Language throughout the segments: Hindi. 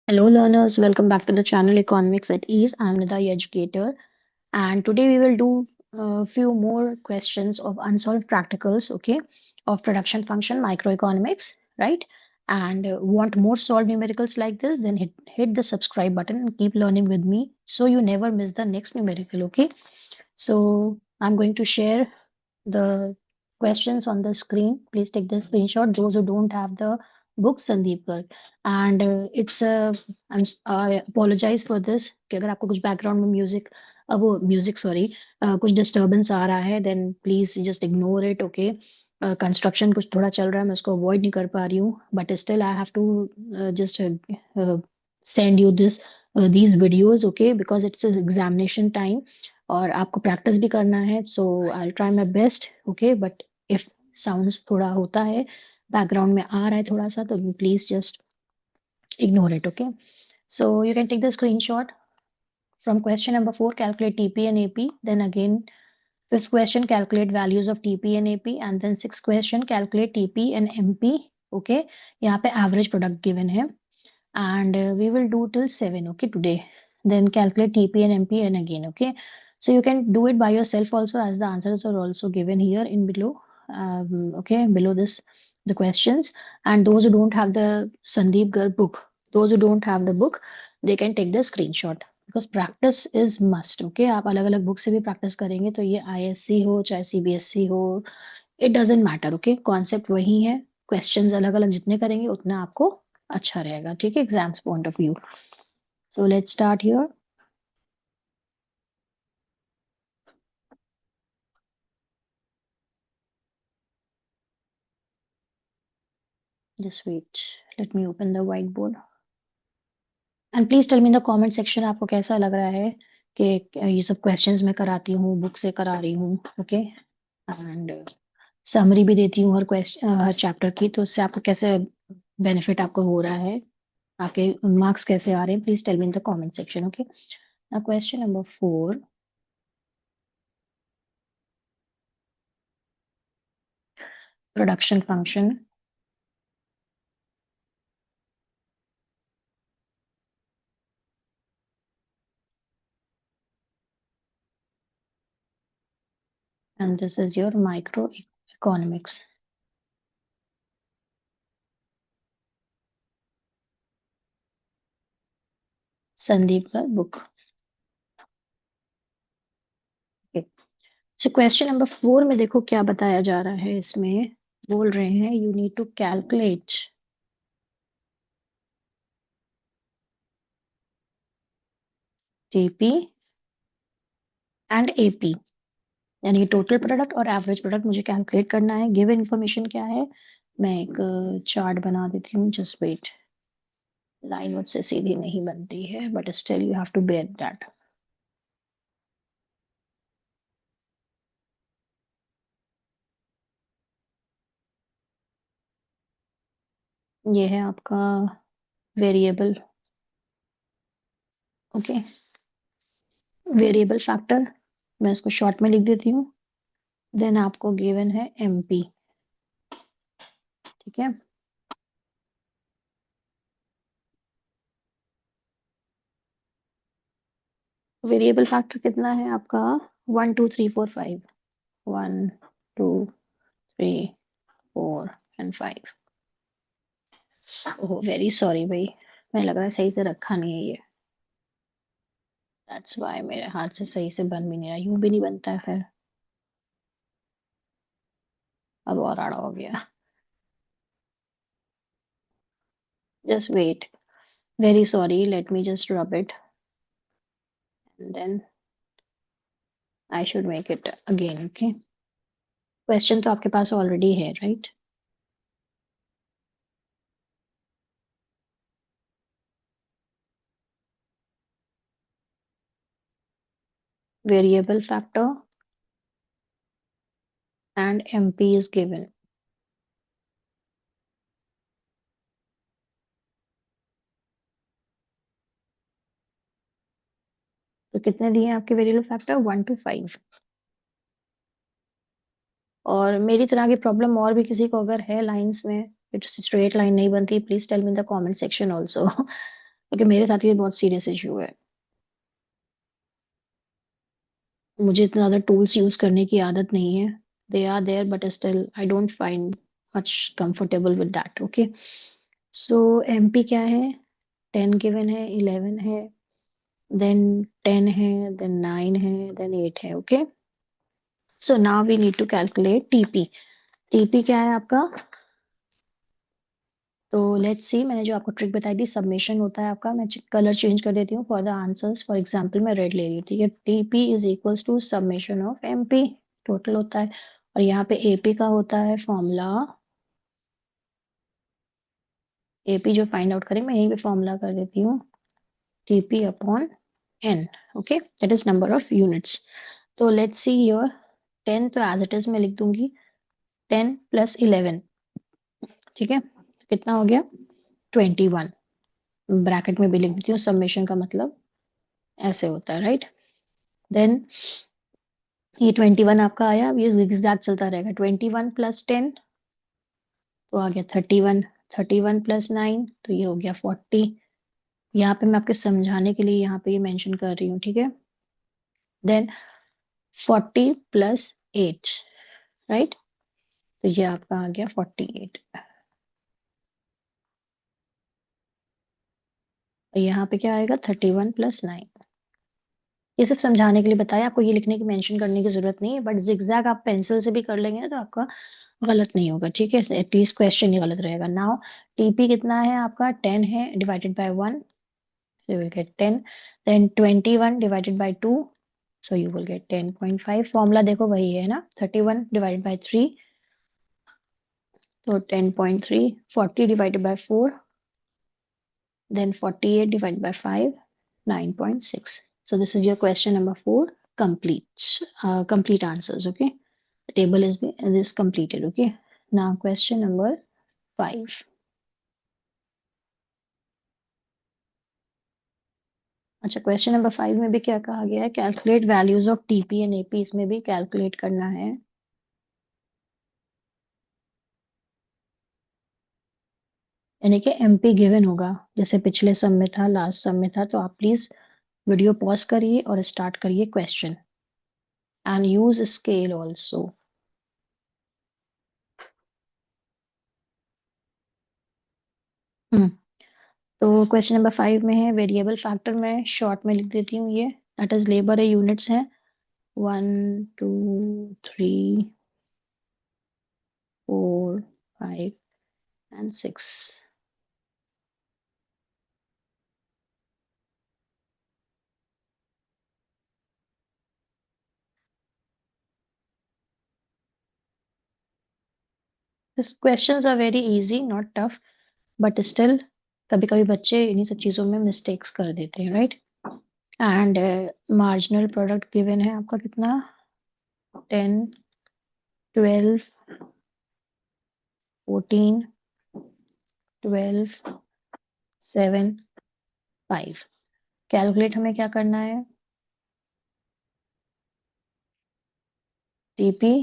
Hello, learners. Welcome back to the channel Economics at Ease. I'm Nida, your educator, and today we will do a few more questions of unsolved practicals, okay, of production function microeconomics, right? And want more solved numericals like this? Then hit the subscribe button and keep learning with me so you never miss the next numerical, okay? So I'm going to share the questions on the screen. Please take the screenshot. Those who don't have the book, Sandeep Garg. And it's I apologize for this कि अगर आपको कुछ बैकग्राउंड में म्यूजिक वो म्यूजिक सॉरी कुछ डिस्टरबेंस आ रहा है then please just ignore it okay construction कुछ थोड़ा चल रहा है मैं उसको अवॉइड नहीं कर पा रही हूँ but still I have to just send you this these videos okay because it's an examination time और आपको प्रैक्टिस भी करना है so I try my best okay but if sounds थोड़ा होता है बैकग्राउंड में आ रहा है थोड़ा सा तो please just ignore it okay so you can take the screenshot from question number 4 calculate TP and AP then again fifth question calculate values of TP and AP and then sixth question calculate TP and MP okay यहाँ पे average product given है and we will do till 7 okay today then calculate TP and MP and again okay so you can do it by yourself also as the answers are also given here in below okay below this the questions and those who don't have the Sandeep Garg book those who don't have the book they can take the screenshot because practice is must okay आप अलग अलग बुक से भी प्रैक्टिस करेंगे तो ये ISC हो चाहे CBSC हो it doesn't matter okay concept वही है क्वेश्चंस अलग अलग जितने करेंगे उतना आपको अच्छा रहेगा ठीक है exams point of view so let's start here just wait let me open the white board and please tell me in the comment section आपको कैसा लग रहा है कि ये सब क्वेश्चंस मैं कराती हूँ बुक से करा रही हूँ ओके एंड समरी भी देती हूँ हर क्वेश्चन हर चैप्टर की तो उससे आपको कैसे बेनिफिट आपको हो रहा है आपके मार्क्स कैसे आ रहे हैं please tell me in the comment section okay now question number 4 production function and this is your microeconomics Sandeep का बुक सो क्वेश्चन नंबर 4 में देखो क्या बताया जा रहा है इसमें बोल रहे हैं you need to calculate TP and AP यानी कि टोटल प्रोडक्ट और एवरेज प्रोडक्ट मुझे कैलकुलेट करना है गिवन इंफॉर्मेशन क्या है मैं एक चार्ट बना देती हूँ जस्ट वेट लाइन मुझसे सीधी नहीं बनती है but still you have to bear that ये है आपका वेरिएबल ओके वेरिएबल फैक्टर मैं इसको शॉर्ट में लिख देती हूँ देन आपको गिवन है एमपी ठीक है वेरिएबल फैक्टर कितना है आपका 1 2 3 4 5 1 2 3 4 एंड 5 ओह वेरी सॉरी भाई मैं लग रहा है सही से रखा नहीं है ये दैट्स व्हाई मेरे हाथ से सही से बन भी नहीं रहा यूं भी नहीं बनता है फिर अब और आड़ा हो गया just wait very sorry let me just rub it and then I should make it again okay question तो आपके पास ऑलरेडी है right variable factor and MP is given. तो कितने दिए हैं आपके वेरिएबल फैक्टर 1 to 5 और मेरी तरह की प्रॉब्लम और भी किसी को अगर है लाइंस में इट्स स्ट्रेट लाइन नहीं बनती please tell me in the comment section also क्योंकि मेरे साथ ये बहुत सीरियस इशू है। मुझे इतना ज़्यादा टूल्स यूज़ करने की आदत नहीं है। They are there but still I don't find much comfortable with that. Okay, so MP क्या है? 10 गिवन है, 11 है, देन 10 है, देन 9 है, देन 8 है। Okay, so now we need to calculate TP. TP क्या है आपका? तो लेट्स सी, मैंने जो आपको ट्रिक बताई थी, सबमिशन होता है आपका। मैं कलर चेंज कर देती हूँ for the answers. For example मैं रेड ले रही हूँ, ठीक है। TP is equals to submission of MP, total होता है। और यहाँ पे एपी का होता है फॉर्मूला। एपी जो फाइंड आउट करेंगे, मैं यहीं पे फॉर्मूला कर देती हूँ, TP upon N. Okay, that is number of units. तो लेट्स सी हियर, 10 तो एज इट इज मैं लिख दूंगी, 10 प्लस 11, ठीक है, कितना हो गया? 21। ब्रैकेट में भी लिख देती हूँ, सबमिशन का मतलब ऐसे होता है, राइट। देन ये 21 आपका आया। अब ये zigzag चलता रहेगा, 21 प्लस 10 तो आ गया 31, 31 प्लस 9 तो ये हो गया 40। यहाँ पे मैं आपके समझाने के लिए यहाँ पे ये मेंशन कर रही हूँ, ठीक है। देन 40 प्लस 8, राइट, तो ये आपका आ गया 48। तो यहाँ पे क्या आएगा? 31 प्लस 9। ये सिर्फ समझाने के लिए बताया, आपको ये लिखने की मेंशन करने की जरूरत नहीं है, बट जिगजैग आप पेंसिल से भी कर लेंगे ना तो आपका गलत नहीं होगा, ठीक है। एटलीस्ट क्वेश्चन ही गलत रहेगा। नाउ टीपी कितना है आपका? 10 है, divided by 1, so you will get 10। then 21 divided by 2, so you will get 10.5। Formula देखो वही है ना, 31 डिवाइडेड बाय 3 तो 10.3। 40 divided by 4, then 48 divided by 5, 9.6। so this is your question number 4 complete. Complete answers, okay. The table is completed, okay. Now question number 5। अच्छा, क्वेश्चन नंबर 5 में भी क्या कहा गया है? Calculate values of TP and AP, इसमें भी कैलकुलेट करना है। यानी कि एमपी गिवन होगा, जैसे पिछले सम में था, लास्ट सम में था। तो आप प्लीज वीडियो पॉज करिए और स्टार्ट करिए question, and use scale also. तो क्वेश्चन नंबर 5 में है वेरिएबल फैक्टर, में शॉर्ट में लिख देती हूँ ये, दैट इज लेबर है, यूनिट्स है 1 2 3 4 5 and 6। This questions are very easy, not tough, but still कभी कभी बच्चे इन्हीं सब चीजों में मिस्टेक्स कर देते हैं, right. And marginal product given है आपका कितना? 10 12 14 12 7 5। कैलकुलेट हमें क्या करना है? TP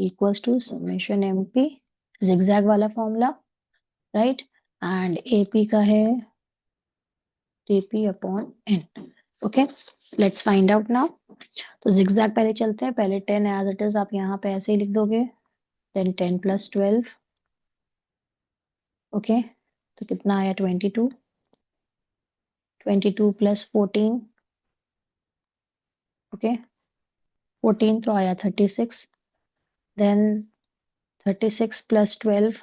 equals to summation MP, zigzag वाला फॉर्मूला, राइट। एंड एपी का है TP upon N. Okay, let's find out now. तो जिगजैग पहले चलते हैं। पहले 10 एज इट इज आप यहाँ पे ऐसे ही लिख दोगे, देन 10 प्लस 12, ओके, तो कितना आया? 22। 22 प्लस 14, ओके, 14 तो आया 36। देन 36 प्लस 12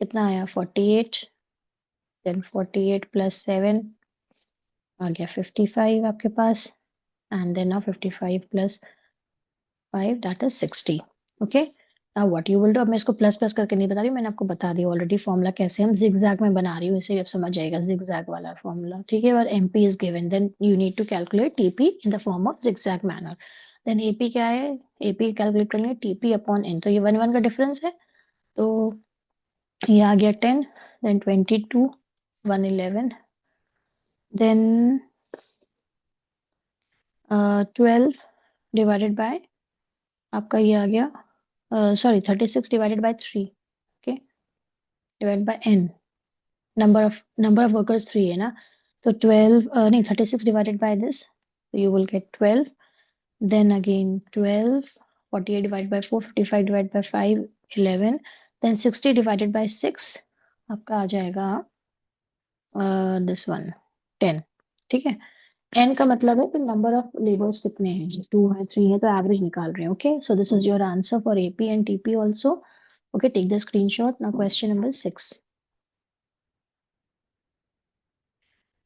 कितना आया? 48। देन 48 प्लस 7 आ गया 55 आपके पास। And then now 55 plus 5 that is 60। Okay, now what you will do, अब मैं इसको प्लस प्लस करके नहीं बता रही हूँ, मैंने आपको बता दिया ऑलरेडी फॉर्मूला कैसे हम जिगजैग में बना रही हूँ, इसे अब समझ जाएगा जिगजैग वाला फॉर्मूला, ठीक है। और MP is given, then you need to calculate TP in the form of zigzag manner. Then AP क्या है? एपी कैलकुलेट करनी है टीपी अपॉन एन, तो ये 1 1 का डिफरेंस है, तो ये आ गया 10। देन 22 1 11, देन 12 डिवाइडेड बाय आपका ये आ गया, sorry 36 divided by 3, okay, divided by N, number of workers 3 है ना, तो 12 नहीं 36 divided by this, you will get 12, then again 12, 48 divided by 4, 55 divided by 5, 11, then 60 divided by 6 आपका आ जाएगा दिस वन 10। ठीक है, एन का मतलब है कि नंबर ऑफ लेबर्स कितने हैं, 2 है 3 है, तो एवरेज निकाल रहे हैं। Okay, so this is your answer for AP and TP also. Okay, take the screenshot. Now question number 6।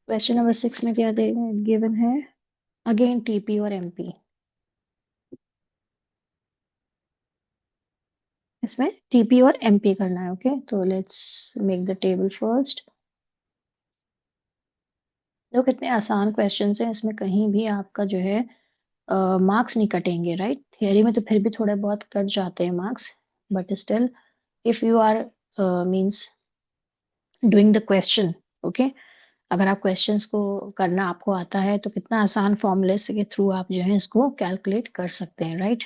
Question number 6 में क्या गिवन है, अगेन टीपी और एमपी। इसमें टीपी और एमपी करना है। ओके, तो let's make the table first. देखो कितने आसान क्वेश्चन हैं, इसमें कहीं भी आपका जो है मार्क्स नहीं कटेंगे, राइट। थियरी में तो फिर भी थोड़े बहुत कट जाते हैं marks, but still if you are means doing the question, okay, अगर आप क्वेश्चंस को करना आपको आता है तो कितना आसान फॉर्मूले के थ्रू आप जो है इसको कैलकुलेट कर सकते हैं, राइट।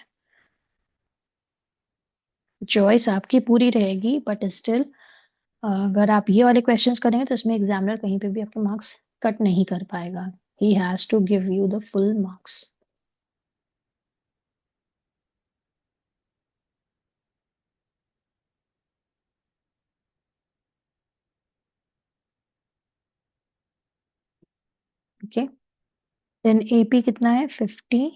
चॉइस आपकी पूरी रहेगी, बट स्टिल अगर आप ये वाले क्वेश्चंस करेंगे तो इसमें एग्जामिनर कहीं पे भी आपके मार्क्स कट नहीं कर पाएगा। He has to give you the full marks. Okay, then AP कितना है 50।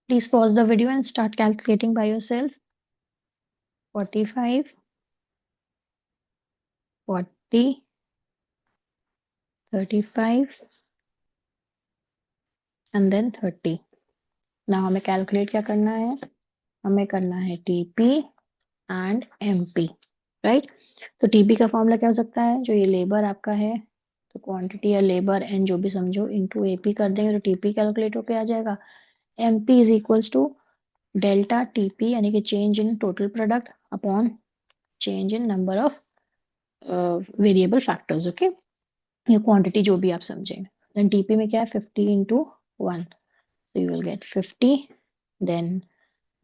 Please pause the video and start calculating by yourself. 45, 40, 35 and then 30। Now हमें कैलकुलेट क्या करना है, हमें करना है टीपी एंड एमपी, राइट। तो टीपी का फॉर्मूला क्या हो सकता है, जो ये लेबर आपका है, तो क्वांटिटी या लेबर एन जो भी समझो इनटू एपी कर देंगे तो टीपी कैलकुलेट होके आ जाएगा। MP is equals to delta TP यानी कि change in total product upon change in number of variable factors. Okay, ये क्वांटिटी जो भी आप समझे। देन टीपी में क्या है 50 into 1, so you will get 50, then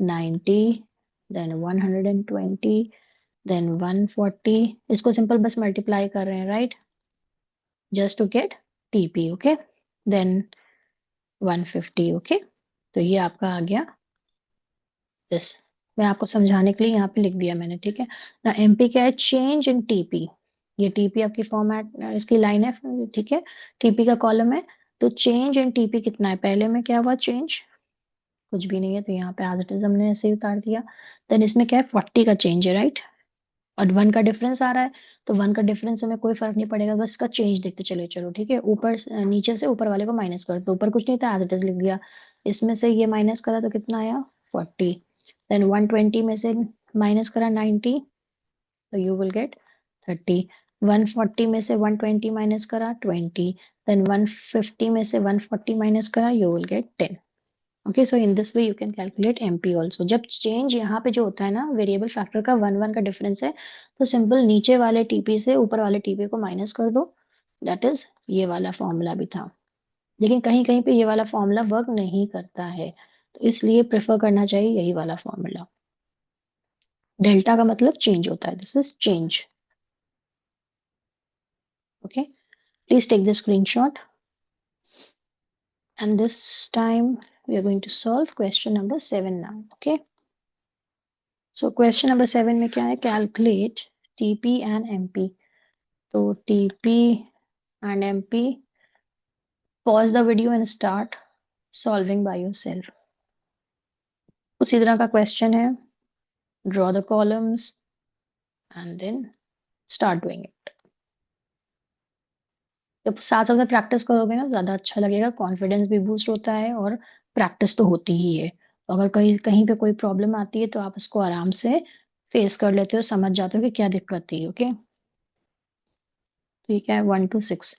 90, then 120, then 140। इसको सिंपल बस मल्टीप्लाई कर रहे हैं, right, just to get TP. Okay, then 150। Okay, तो ये आपका आ गया दिस। मैं आपको समझाने के लिए यहाँ पे लिख दिया मैंने, ठीक है ना। एमपी क्या है, चेंज इन टीपी। ये टीपी आपकी फॉर्मेट इसकी लाइन है, ठीक है, टीपी का कॉलम है। तो चेंज इन टीपी कितना है, पहले में क्या हुआ चेंज, कुछ भी नहीं है, तो यहाँ पे एज इट इज हमने ऐसे ही उतार दिया। देन इसमें क्या है 40 का चेंज है, राइट, और 1 का डिफरेंस आ रहा है, तो 1 का डिफरेंस हमें कोई फर्क नहीं पड़ेगा, बस इसका चेंज देखते चले चलो, ठीक है। ऊपर नीचे से ऊपर वाले को माइनस कर दो, ऊपर कुछ नहीं था एज इट इज लिख दिया। इसमें से ये माइनस करा तो कितना आया 40, देन 120 में से माइनस करा 90, तो यू विल गेट 30। 140 में से 120 माइनस करा 20, देन 150 में से 140 माइनस करा, you will gate 10। Okay, so in this way you can calculate MP also. जब चेंज यहाँ पे जो होता है ना, वेरिएबल फैक्टर का 1 1 का डिफरेंस है, तो सिंपल नीचे वाले टीपी से ऊपर वाले टीपी को माइनस कर दो। दैट इज ये वाला फॉर्मूला भी था, लेकिन कहीं कहीं पे ये वाला फॉर्मूला वर्क नहीं करता है, तो इसलिए प्रेफर करना चाहिए यही वाला फॉर्मूला। डेल्टा का मतलब चेंज होता है, this is change. Okay, please take the screenshot and this time we are going to solve question number 7 now। Okay, so question number 7 में क्या है, calculate TP and MP। तो TP and MP, pause the video and start solving by yourself। उसी तरह का question है, draw the columns and then start doing it। जब साथ साथ प्रैक्टिस करोगे ना ज्यादा अच्छा लगेगा, कॉन्फिडेंस भी बूस्ट होता है, और प्रैक्टिस तो होती ही है। अगर कहीं कहीं पे कोई प्रॉब्लम आती है तो आप उसको आराम से फेस कर लेते हो, समझ जाते हो कि क्या दिक्कत थी। ओके, ठीक है, 1 to 6।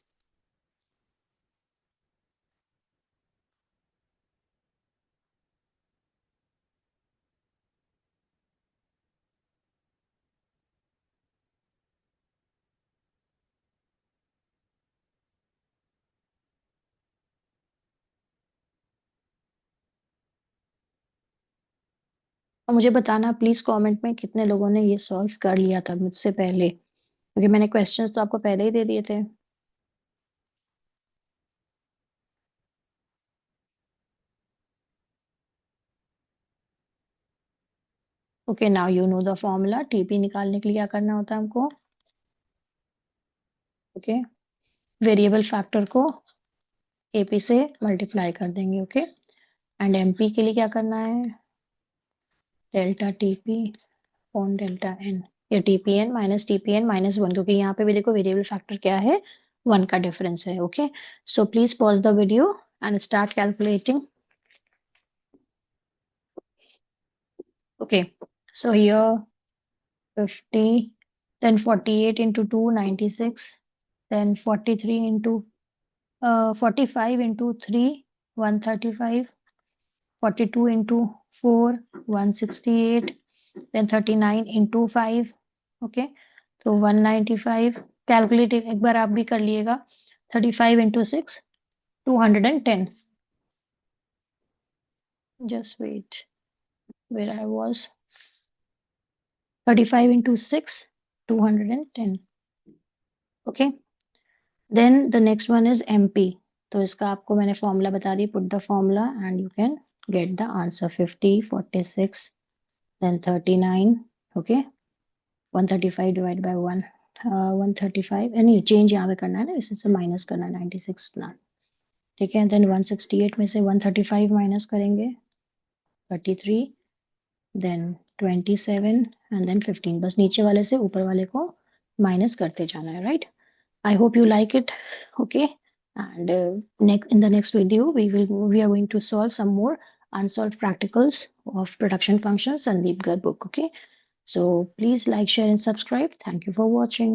और मुझे बताना प्लीज कमेंट में कितने लोगों ने ये सॉल्व कर लिया था मुझसे पहले। क्योंकि मैंने क्वेश्चंस तो आपको पहले ही दे दिए थे. Okay, now you know the formula. TP निकालने के लिए क्या करना होता है हमको? ओके, वेरिएबल फैक्टर को एपी से मल्टीप्लाई कर देंगे. ओके, एंड एमपी के लिए क्या करना है? Delta TP on delta N, या TPN minus TPN minus one, क्योंकि यहाँ पे भी देखो वेरिएबल फैक्टर क्या है, वन का डिफरेंस है. Okay, so please pause the video and start calculating. Okay, so here 50, then 48 into 2, 96, then 43 into 45 into 3, 135, 42 into 4, 168, then 39 into 5. Okay, तो 195. कैलकुलेट एक बार आप भी कर लिएगा. 35 into 6, 210. Just wait, where I was. 35 into 6, 210. Okay. Then the next one is MP. तो इसका आपको मैंने फॉर्मूला बता दी. Put the formula and you can get the answer. 50, 46, then 39. Okay, 135 divided by 1. 135 नहीं, चेंज यहाँ पे करना है ना, इसी से माइनस करना है 96 ना. ठीक है, देन 168 में से 135 माइनस करेंगे, 33, देन 27 एंड देन 15. बस नीचे वाले से ऊपर वाले को माइनस करते जाना है. Right? I hope you like it. Okay. And next in the next video, we are going to solve some more unsolved practicals of production functions and Sandeep Garg book. Okay. So please like, share, and subscribe. Thank you for watching.